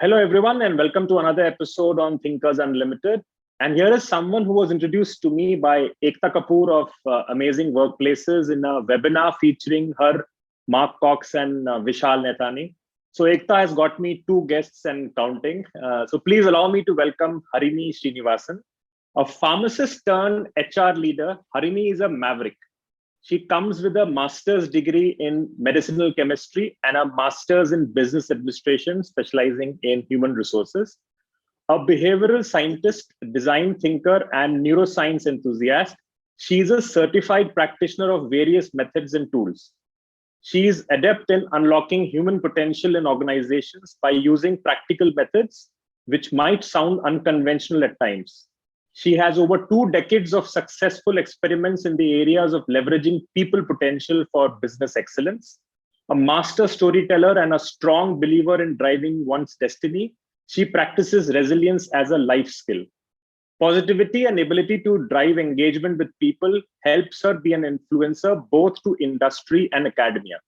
Hello, everyone, and welcome to another episode on Thinkers Unlimited. And here is someone who was introduced to me by Ekta Kapoor of Amazing Workplaces in a webinar featuring her, Mark Cox, and Vishal Nethani. So, Ekta has got me two guests and counting. So, please allow me to welcome Harini Srinivasan. A pharmacist turned HR leader, Harini is a maverick. She comes with a master's degree in medicinal chemistry and a master's in business administration, specializing in human resources. A behavioral scientist, design thinker, and neuroscience enthusiast, she is a certified practitioner of various methods and tools. She is adept in unlocking human potential in organizations by using practical methods, which might sound unconventional at times. She has over 2 decades of successful experiments in the areas of leveraging people potential for business excellence. A master storyteller and a strong believer in driving one's destiny, she practices resilience as a life skill. Positivity and ability to drive engagement with people helps her be an influencer both to industry and academia.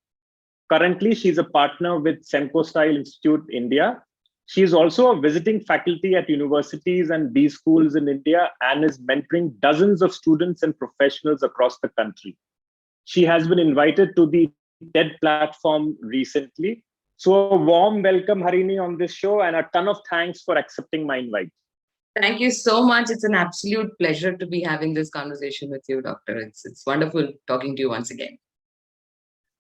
Currently, she's a partner with Semco Style Institute India. She is also a visiting faculty at universities and B schools in India and is mentoring dozens of students and professionals across the country. She has been invited to the TED platform recently. So, a warm welcome, Harini, on this show, and a ton of thanks for accepting my invite. Thank you so much. It's an absolute pleasure to be having this conversation with you, Doctor. It's wonderful talking to you once again.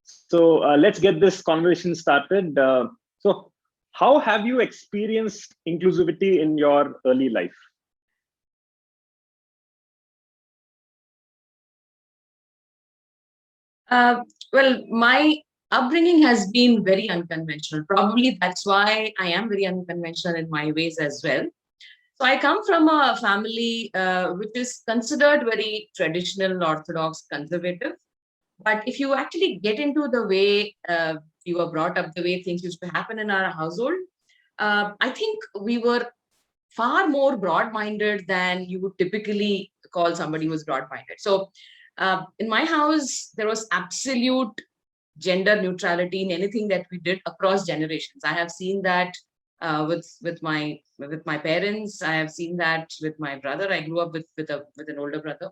So let's get this conversation started. So, how have you experienced inclusivity in your early life? Well, my upbringing has been very unconventional. Probably that's why I am very unconventional in my ways as well. So I come from a family which is considered very traditional, orthodox, conservative. But if you actually get into the way you were brought up, the way things used to happen in our household, I think we were far more broad-minded than you would typically call somebody who's broad-minded. So in my house, there was absolute gender neutrality in anything that we did across generations. I have seen that with my parents. I have seen that with my brother. I grew up with an older brother,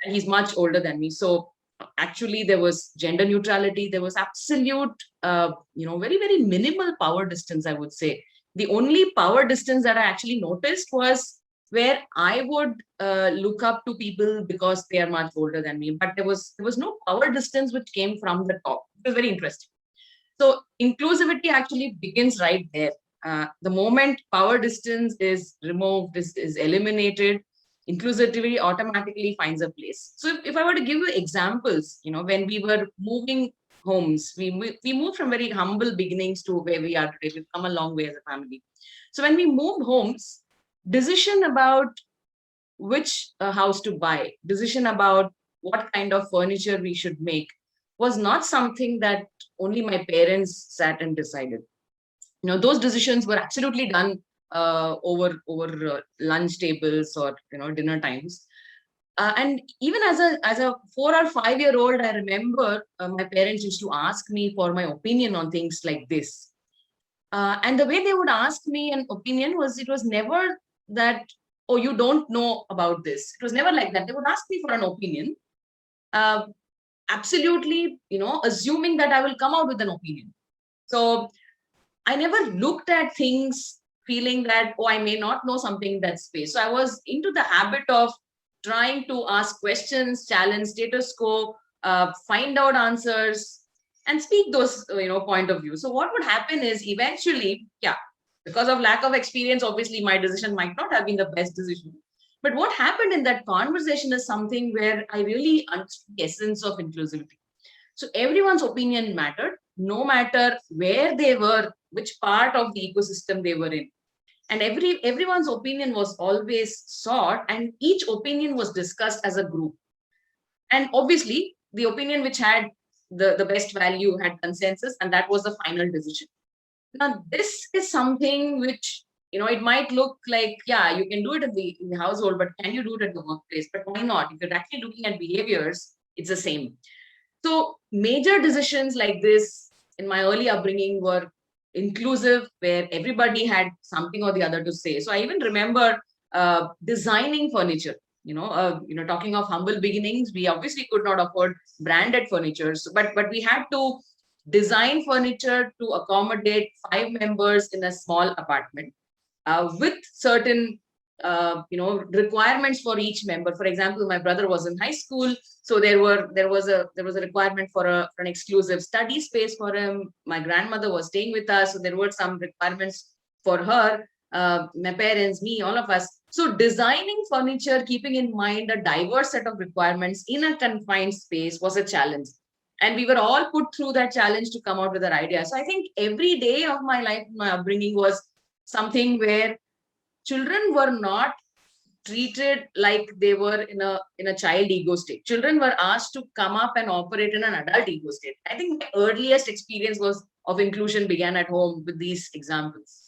and he's much older than me. So actually, there was gender neutrality. There was absolute, very very minimal power distance, I would say. The only power distance that I actually noticed was where I would look up to people because they are much older than me. But there was no power distance which came from the top. It was very interesting. So inclusivity actually begins right there. The moment power distance is removed, is eliminated, inclusivity automatically finds a place. So if I were to give you examples, when we were moving homes, we moved from very humble beginnings to where we are today. We've come a long way as a family. So when we moved homes, decision about which house to buy, decision about what kind of furniture we should make was not something that only my parents sat and decided. Those decisions were absolutely done over lunch tables or dinner times. And even as a 4 or 5 year old, I remember my parents used to ask me for my opinion on things like this. And the way they would ask me an opinion was, it was never that, oh, you don't know about this. It was never like that. They would ask me for an opinion, uh, absolutely, assuming that I will come out with an opinion. So I never looked at things feeling that, oh, I may not know something in that space. So I was into the habit of trying to ask questions, challenge status quo, find out answers, and speak those, point of view. So what would happen is eventually, yeah, because of lack of experience, obviously my decision might not have been the best decision. But what happened in that conversation is something where I really understood the essence of inclusivity. So everyone's opinion mattered, no matter where they were, which part of the ecosystem they were in. And everyone's opinion was always sought, and each opinion was discussed as a group. And obviously, the opinion which had the best value had consensus, and that was the final decision. Now, this is something which, it might look like, yeah, you can do it in the household, but can you do it at the workplace? But why not? If you're actually looking at behaviors, it's the same. So major decisions like this in my early upbringing were, inclusive, where everybody had something or the other to say. So I even remember designing furniture. Talking of humble beginnings, we obviously could not afford branded furniture, but we had to design furniture to accommodate 5 members in a small apartment, with certain requirements for each member. For example, my brother was in high school, so there was a requirement for an exclusive study space for him. My grandmother was staying with us, so there were some requirements for her, my parents, me, all of us. So designing furniture, keeping in mind a diverse set of requirements in a confined space, was a challenge. And we were all put through that challenge to come out with an idea. So I think every day of my life, my upbringing was something where children were not treated like they were in a child ego state. Children were asked to come up and operate in an adult ego state. I think my earliest experience was of inclusion began at home with these examples.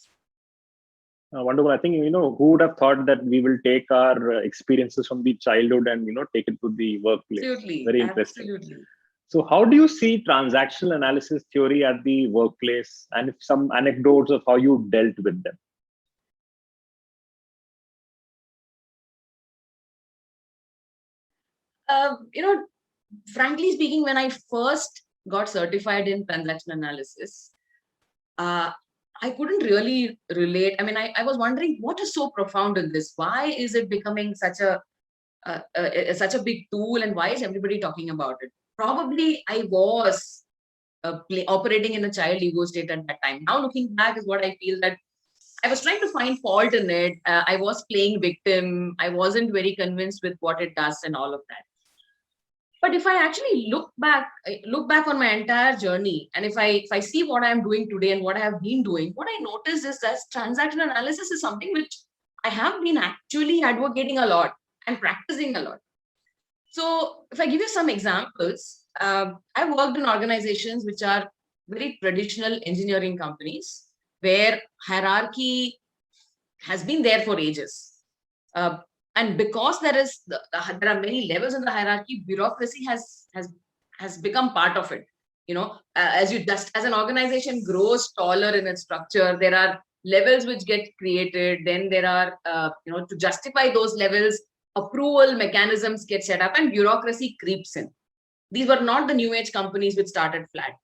Wonderful. I think, who would have thought that we will take our experiences from the childhood and, take it to the workplace. Absolutely. Very interesting. Absolutely. So how do you see transactional analysis theory at the workplace, and if some anecdotes of how you dealt with them? Frankly speaking, when I first got certified in transaction analysis, I couldn't really relate. I mean, I was wondering what is so profound in this? Why is it becoming such a big tool, and why is everybody talking about it? Probably I was operating in a child ego state at that time. Now looking back is what I feel, that I was trying to find fault in it. I was playing victim. I wasn't very convinced with what it does and all of that. But if I actually look back on my entire journey, and if I see what I'm doing today and what I have been doing, what I notice is that transaction analysis is something which I have been actually advocating a lot and practicing a lot. So if I give you some examples, I've worked in organizations which are very traditional engineering companies, where hierarchy has been there for ages. And because there are many levels in the hierarchy, bureaucracy has become part of it. As an organization grows taller in its structure, there are levels which get created. Then there are to justify those levels, approval mechanisms get set up, and bureaucracy creeps in. These were not the new age companies which started flat.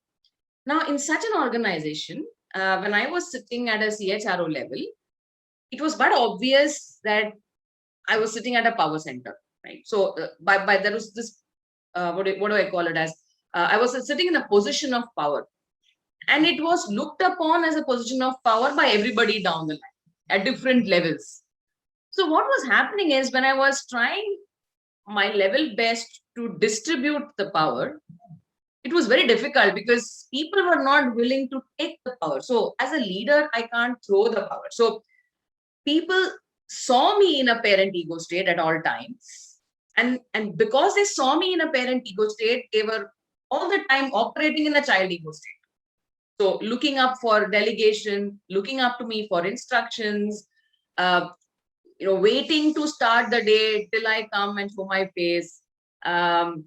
Now, in such an organization, when I was sitting at a CHRO level, it was but obvious that I was sitting at a power center, right? So by there was this, what do I call it as? I was sitting in a position of power, and it was looked upon as a position of power by everybody down the line at different levels. So what was happening is, when I was trying my level best to distribute the power, it was very difficult because people were not willing to take the power. So as a leader, I can't throw the power. So people saw me in a parent ego state at all times. And because they saw me in a parent ego state, they were all the time operating in a child ego state. So looking up for delegation, looking up to me for instructions, waiting to start the day till I come and show my face. And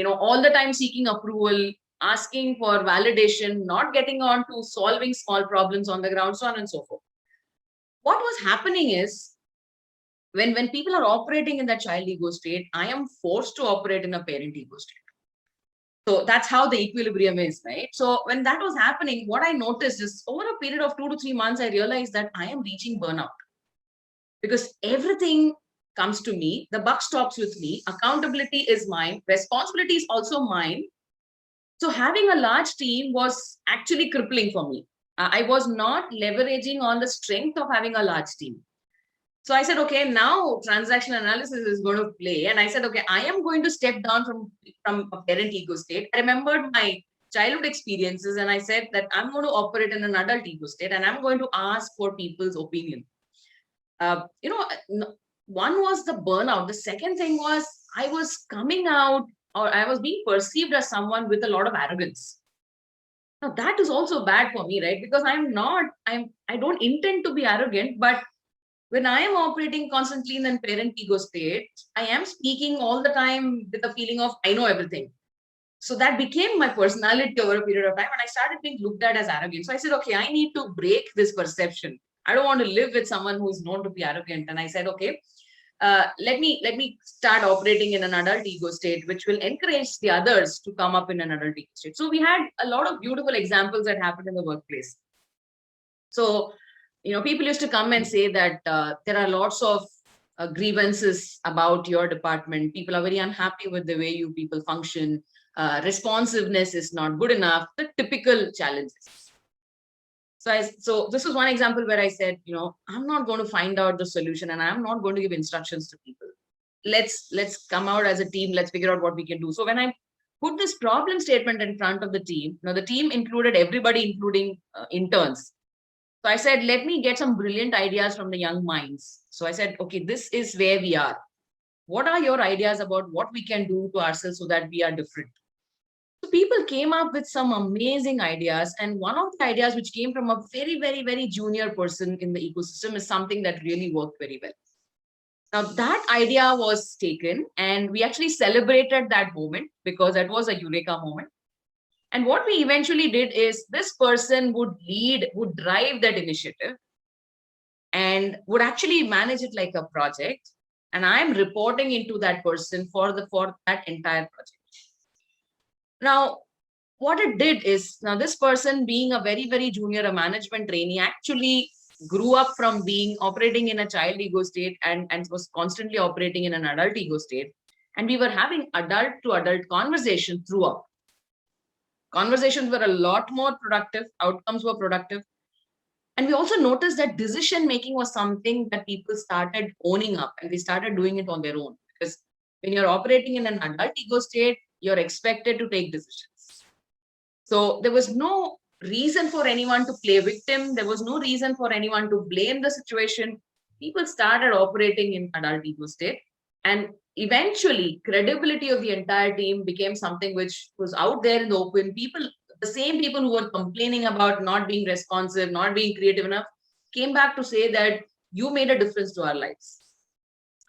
all the time seeking approval, asking for validation, not getting on to solving small problems on the ground, so on and so forth. What was happening is, when people are operating in that child ego state, I am forced to operate in a parent ego state. So that's how the equilibrium is, right? So when that was happening, what I noticed is, over a period of 2 to 3 months, I realized that I am reaching burnout, because everything comes to me, the buck stops with me, accountability is mine, responsibility is also mine. So having a large team was actually crippling for me. I was not leveraging on the strength of having a large team. So I said, okay, now transaction analysis is going to play. And I said, okay, I am going to step down from a parent ego state. I remembered my childhood experiences, and I said that I'm going to operate in an adult ego state, and I'm going to ask for people's opinion. One was the burnout. The second thing was, I was coming out, or I was being perceived as someone with a lot of arrogance. Now that is also bad for me, right? Because I don't intend to be arrogant, but when I am operating constantly in a parent ego state, I am speaking all the time with a feeling of I know everything. So that became my personality over a period of time, and I started being looked at as arrogant. So I said, okay, I need to break this perception. I don't want to live with someone who is known to be arrogant. And I said, okay, let me start operating in an adult ego state, which will encourage the others to come up in an adult ego state. So we had a lot of beautiful examples that happened in the workplace. So, people used to come and say that there are lots of grievances about your department. People are very unhappy with the way you people function. Responsiveness is not good enough. The typical challenges. So this is one example where I said, I'm not going to find out the solution, and I'm not going to give instructions to people. Let's come out as a team. Let's figure out what we can do. So when I put this problem statement in front of the team, the team included everybody, including interns. So I said, let me get some brilliant ideas from the young minds. So I said, okay, this is where we are. What are your ideas about what we can do to ourselves so that we are different? So people came up with some amazing ideas. And one of the ideas which came from a very, very, very junior person in the ecosystem is something that really worked very well. Now that idea was taken, and we actually celebrated that moment because that was a eureka moment. And what we eventually did is this person would drive that initiative and would actually manage it like a project. And I'm reporting into that person for that entire project. Now, what it did is, now this person being a very, very junior, a management trainee, actually grew up from being operating in a child ego state and was constantly operating in an adult ego state. And we were having adult to adult conversation throughout. Conversations were a lot more productive, outcomes were productive. And we also noticed that decision making was something that people started owning up, and they started doing it on their own. Because when you're operating in an adult ego state, you're expected to take decisions. So there was no reason for anyone to play victim. There was no reason for anyone to blame the situation. People started operating in adult ego state. And eventually, credibility of the entire team became something which was out there in the open. The same people who were complaining about not being responsive, not being creative enough, came back to say that you made a difference to our lives.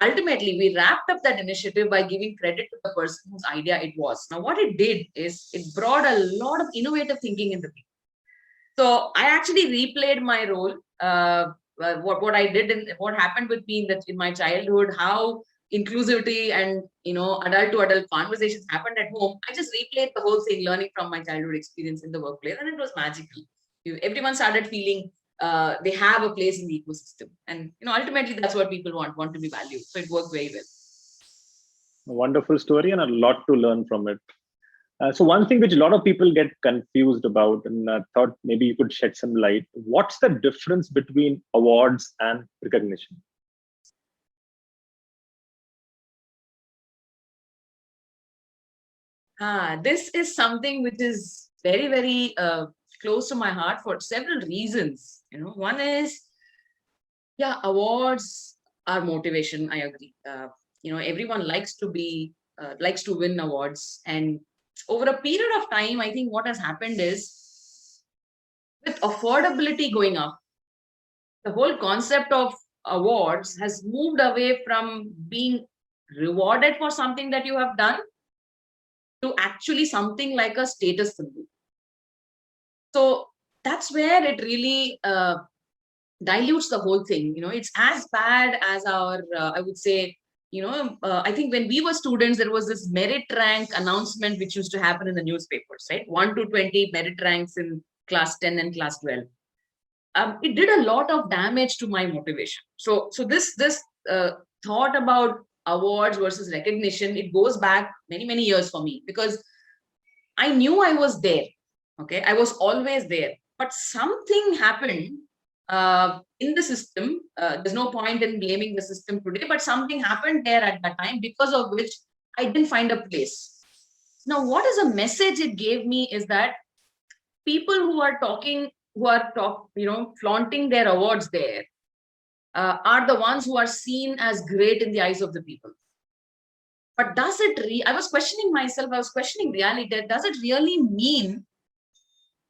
Ultimately, we wrapped up that initiative by giving credit to the person whose idea it was. Now, what it did is it brought a lot of innovative thinking in the people. So I actually replayed my role, what I did and what happened with me in my childhood, how inclusivity and adult to adult conversations happened at home. I just replayed the whole thing, learning from my childhood experience in the workplace, and it was magical. Everyone started feeling they have a place in the ecosystem, and ultimately that's what people want to be valued. So it worked very well. A wonderful story and a lot to learn from it. So one thing which a lot of people get confused about, and I thought maybe you could shed some light. What's the difference between awards and recognition? This is something which is very, very close to my heart for several reasons. One is, awards are motivation. I agree. Everyone likes to win awards, and over a period of time, I think what has happened is, with affordability going up, the whole concept of awards has moved away from being rewarded for something that you have done to actually something like a status symbol. So that's where it really dilutes the whole thing. It's as bad as our, I would say, I think when we were students, there was this merit rank announcement which used to happen in the newspapers, right? 1 to 20 merit ranks in class 10 and class 12. It did a lot of damage to my motivation. So this thought about awards versus recognition, it goes back many, many years for me, because I knew I was there. Okay, I was always there, but something happened in the system. There's no point in blaming the system today, but something happened there at that time because of which I didn't find a place. Now, what is a message it gave me is that people who are flaunting their awards there are the ones who are seen as great in the eyes of the people. But does it I was questioning myself, I was questioning reality. Does it really mean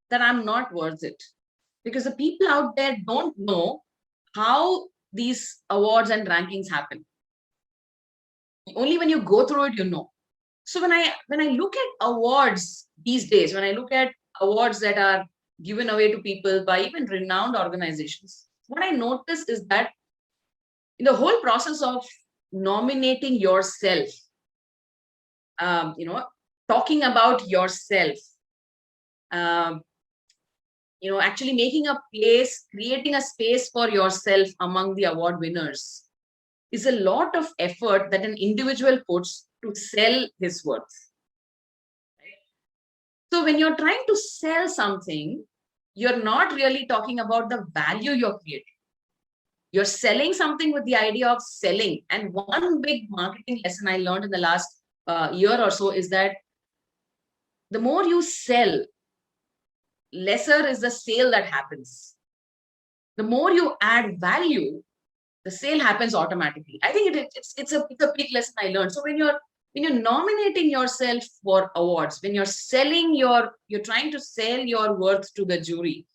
that I'm not worth it? Because the people out there don't know how these awards and rankings happen. Only when you go through it, you know. So when I look at awards these days, when I look at awards that are given away to people by even renowned organizations, what I notice is that in the whole process of nominating yourself, you know, talking about yourself, um, you know, actually making a place, creating a space for yourself among the award winners is a lot of effort that an individual puts to sell his worth. So when you're trying to sell something, you're not really talking about the value you're creating. You're selling something with the idea of selling. And one big marketing lesson I learned in the last year or so is that the more you sell, lesser is the sale that happens. The more you add value, the sale happens automatically. I think it's a big lesson I learned. So when you're nominating yourself for awards, when you're you're trying to sell your worth to the jury,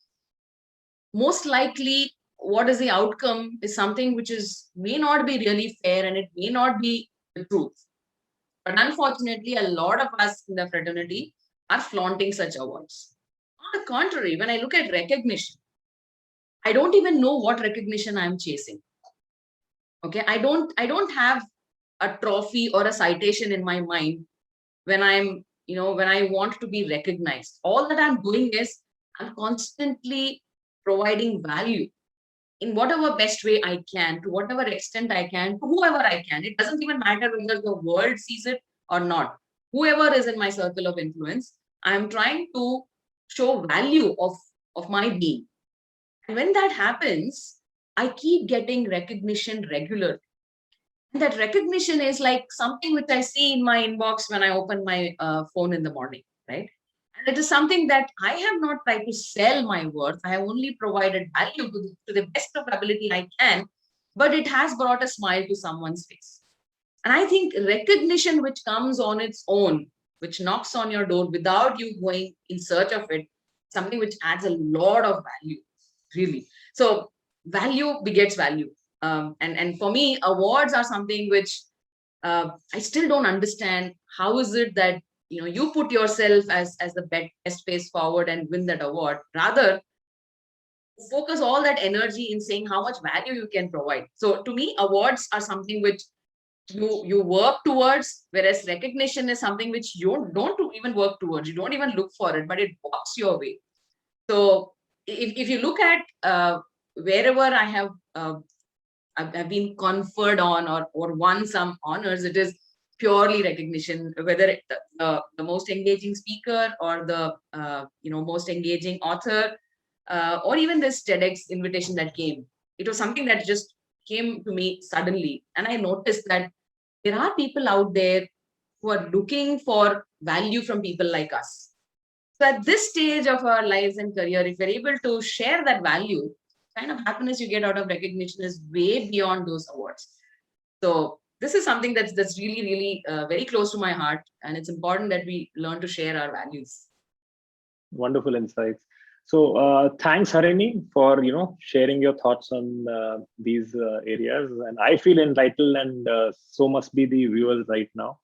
most likely what is the outcome is something which is may not be really fair and it may not be the truth. But unfortunately, a lot of us in the fraternity are flaunting such awards. On the contrary, when I look at recognition, I don't even know what recognition I'm chasing. Okay, I don't have a trophy or a citation in my mind when I'm, you know, when I want to be recognized. All that I'm doing is I'm constantly providing value in whatever best way I can, to whatever extent I can, to whoever I can. It doesn't even matter whether the world sees it or not. Whoever is in my circle of influence, I'm trying to show value of my being. And when that happens, I keep getting recognition regularly. And that recognition is like something which I see in my inbox when I open my phone in the morning, right? And it is something that I have not tried to sell my worth. I have only provided value to the best of ability I can, but it has brought a smile to someone's face. And I think recognition which comes on its own, which knocks on your door without you going in search of it, something which adds a lot of value, really. So value begets value. And for me, awards are something which I still don't understand. How is it that you put yourself as the best face forward and win that award? Rather, focus all that energy in saying how much value you can provide. So to me, awards are something which you work towards, whereas recognition is something which you don't even work towards. You don't even look for it, but it walks your way. So if you look at wherever I've been conferred on or won some honors, it is purely recognition, whether the most engaging speaker or the most engaging author, or even this TEDx invitation that came. It was something that just came to me suddenly, and I noticed that there are people out there who are looking for value from people like us. So at this stage of our lives and career, if we're able to share that value, kind of happiness you get out of recognition is way beyond those awards. So this is something that's really, really very close to my heart, and it's important that we learn to share our values. Wonderful insights. So thanks, Harini, for sharing your thoughts on these areas. And I feel enlightened, and so must be the viewers right now.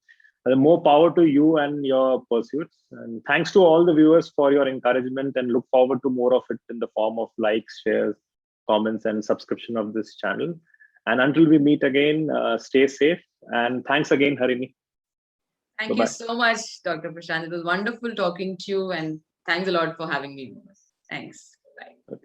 More power to you and your pursuits. And thanks to all the viewers for your encouragement, and look forward to more of it in the form of likes, shares, comments, and subscription of this channel. And until we meet again, stay safe. And thanks again, Harini. Thank Bye-bye. you so much, Dr. Prashant. It was wonderful talking to you, and thanks a lot for having me. Thanks. Bye. Okay.